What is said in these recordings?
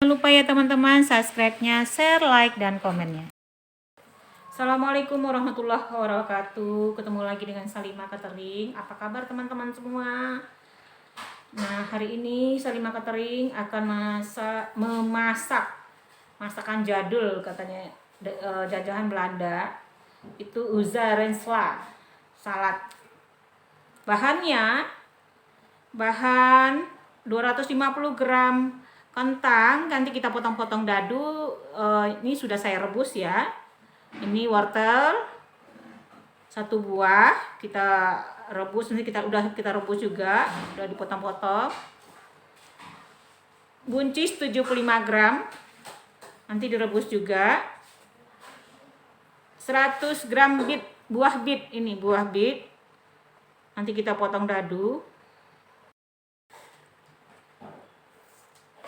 Jangan lupa ya teman-teman, subscribe-nya, share, like, dan komennya. Assalamualaikum warahmatullahi wabarakatuh. Ketemu lagi dengan Salimah Catering. Apa kabar teman-teman semua? Nah, hari ini Salimah Catering akan memasak masakan jadul katanya, jajahan Belanda. Itu uza rensla, salad. Bahan 250 gram kentang, nanti kita potong-potong dadu. Ini sudah saya rebus ya. Ini wortel 1 buah, kita rebus. Nanti kita rebus juga, udah dipotong-potong. Buncis 75 gram, nanti direbus juga. 100 gram buah bit, ini buah bit, nanti kita potong dadu.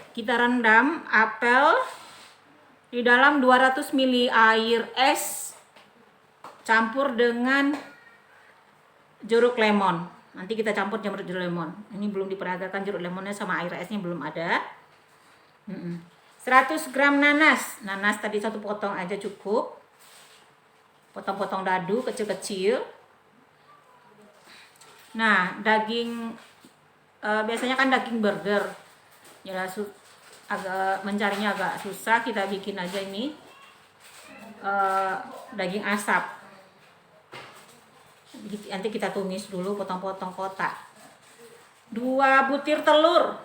Kita rendam apel di dalam 200 ml air es campur dengan jeruk lemon. Nanti kita campur jeruk lemon. Ini belum diperagakan jeruk lemonnya sama air esnya, belum ada. 100 gram nanas. Nanas tadi 1 potong aja cukup. Potong-potong dadu kecil-kecil. Nah, daging biasanya kan daging burger. Ya, mencarinya agak susah, kita bikin aja ini daging asap. Nanti kita tumis dulu, potong-potong kotak. 2 butir telur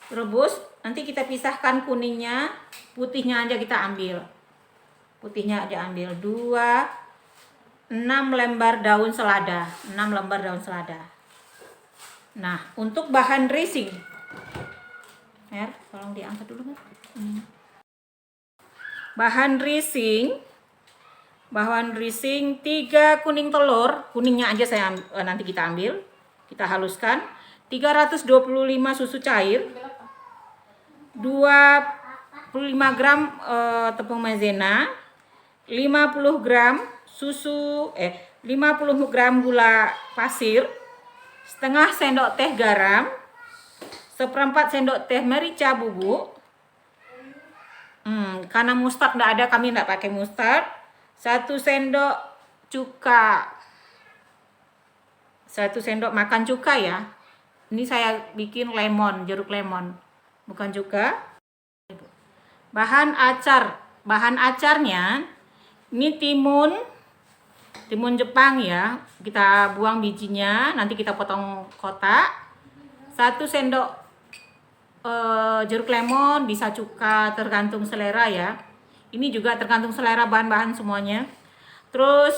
rebus, nanti kita pisahkan kuningnya, putihnya aja kita ambil. 6 lembar daun selada. Nah, untuk bahan dressing, tolong diangkat dulu kan. Bahan dressing 3 kuning telur, kuningnya aja nanti kita ambil, kita haluskan. 325 susu cair, 25 gram tepung maizena, 50 gram 50 gram gula pasir, setengah sendok teh garam, 1/4 sendok teh merica bubuk. Karena mustard nggak ada, kami nggak pakai mustard. 1 sendok cuka, 1 sendok makan cuka ya. Ini saya bikin jeruk lemon, bukan cuka. Bahan acarnya ini timun Jepang ya. Kita buang bijinya, nanti kita potong kotak. 1 sendok jeruk lemon, bisa cuka, tergantung selera ya. Ini juga tergantung selera bahan-bahan semuanya. Terus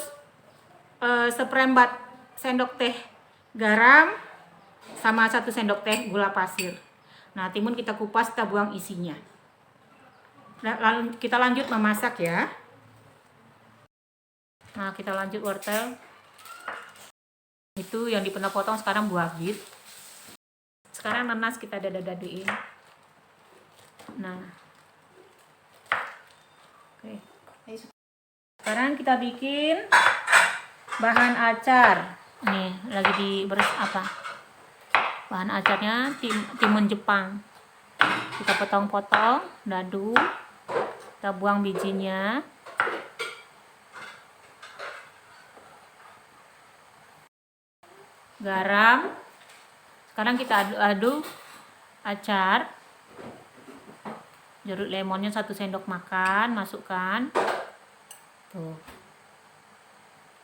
1/4 sendok teh garam sama 1 sendok teh gula pasir. Nah, timun kita kupas, kita buang isinya. Lalu kita lanjut memasak ya. Nah, kita lanjut wortel. Itu yang dipotong sekarang buah bit. Sekarang nanas kita dadu-daduin. Nah, oke. Sekarang kita bikin bahan acar. Nih, lagi bahan acarnya timun Jepang. Kita potong-potong dadu. Kita buang bijinya. Garam. Sekarang kita aduk acar. Jeruk lemonnya 1 sendok makan, masukkan. Tuh.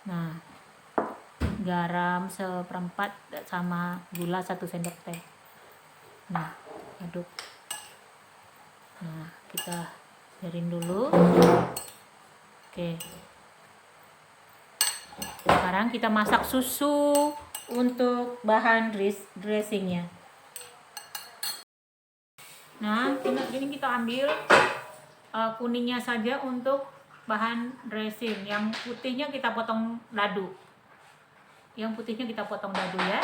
Nah, garam 1/4 sama gula 1 sendok teh. Nah, aduk. Nah, kita biarin dulu. Oke. Sekarang kita masak susu untuk bahan dressingnya. Nah, ini kita ambil kuningnya saja untuk bahan dressing. Yang putihnya kita potong dadu. Ya.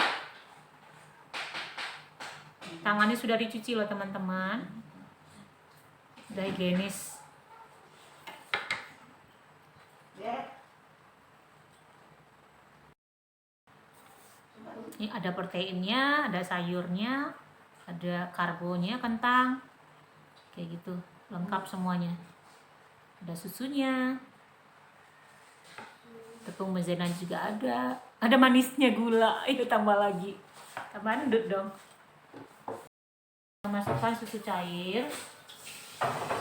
Tangannya sudah dicuci loh teman-teman. Sudah higienis. Ini ada proteinnya, ada sayurnya. Ada karbonya, kentang, kayak gitu, lengkap semuanya. Ada susunya, tepung maizena juga ada manisnya, gula, itu tambah lagi, tambah endut dong. Masukkan susu cair.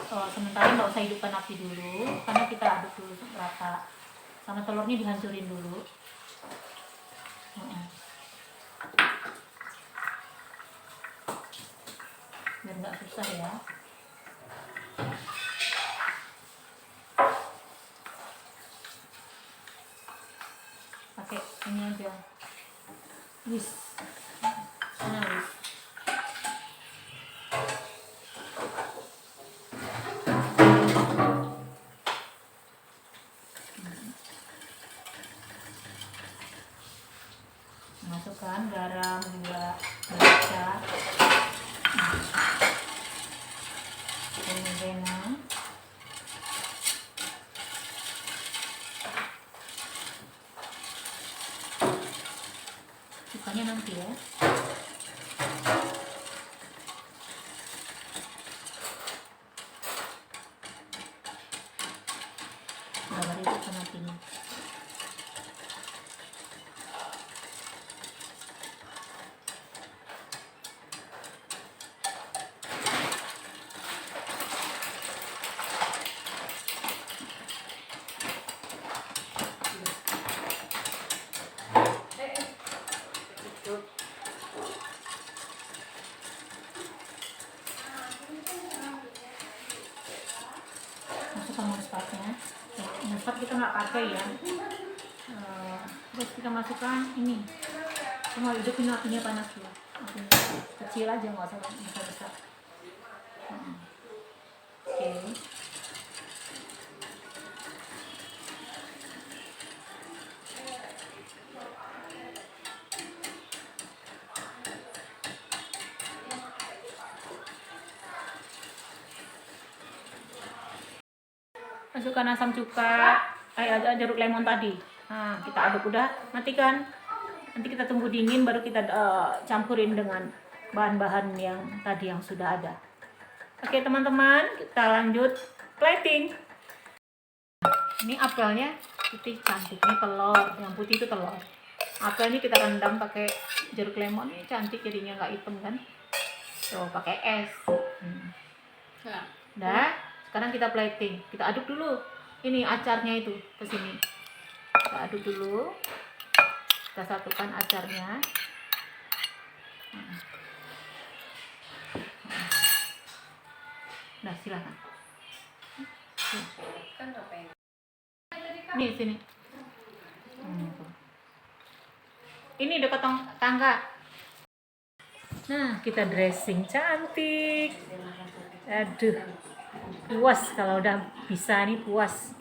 Sementara nggak usah hidupkan api dulu, karena kita aduk dulu rata, sama telurnya dihancurin dulu. Biar nggak susah ya. Pakai ini aja, wis, sana wis. Masukkan garam, gula, merica, tepung maizena, sukanya nanti ya. Baru itu sama ini. Masukkan muskatnya. Muskat kita nggak pakai ya. Terus kita masukkan ini. Cuma hidupin apinya panas ya. Apinya kecil aja, nggak usah besar-besar. Oke. Masukkan asam cuka, jeruk lemon tadi. Nah, kita aduk, udah, matikan. Nanti kita tunggu dingin, baru kita campurin dengan bahan-bahan yang tadi yang sudah ada. Oke teman-teman, kita lanjut plating. Ini apelnya putih cantik, ini telur, yang putih itu telur. Apelnya kita rendam pakai jeruk lemon, ini cantik jadinya, nggak hitam kan. Tuh, pakai es. Udah, sekarang kita plating. Kita aduk dulu. Ini acarnya itu ke sini. Kita aduk dulu. Kita satukan acarnya. Nah, silakan. Nih, sini. Ini dekat tangga. Nah, kita dressing cantik. Aduh, puas kalau udah bisa nih, puas.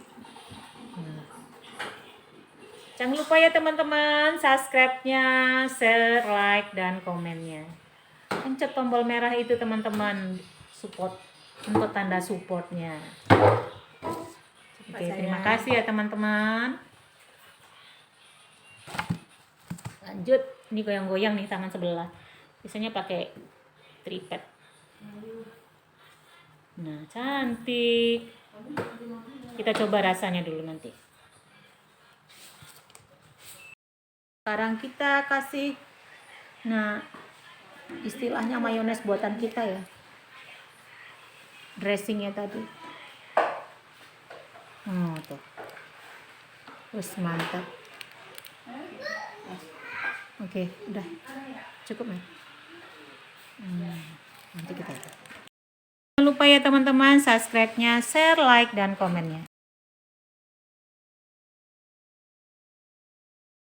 Jangan lupa ya teman-teman, subscribe-nya, share, like, dan komennya. Pencet tombol merah itu teman-teman, support, untuk tanda supportnya. Oke, terima kasih ya teman-teman. Lanjut, ini goyang-goyang nih tangan sebelah. Biasanya pakai tripod. Nah, cantik. Kita coba rasanya dulu nanti. Sekarang kita kasih, nah, istilahnya mayones buatan kita ya. Dressingnya tadi. Tuh. Terus mantap. Oke, udah. Cukup ya. Nanti kita. Jangan lupa ya teman-teman, subscribe-nya, share, like, dan komennya.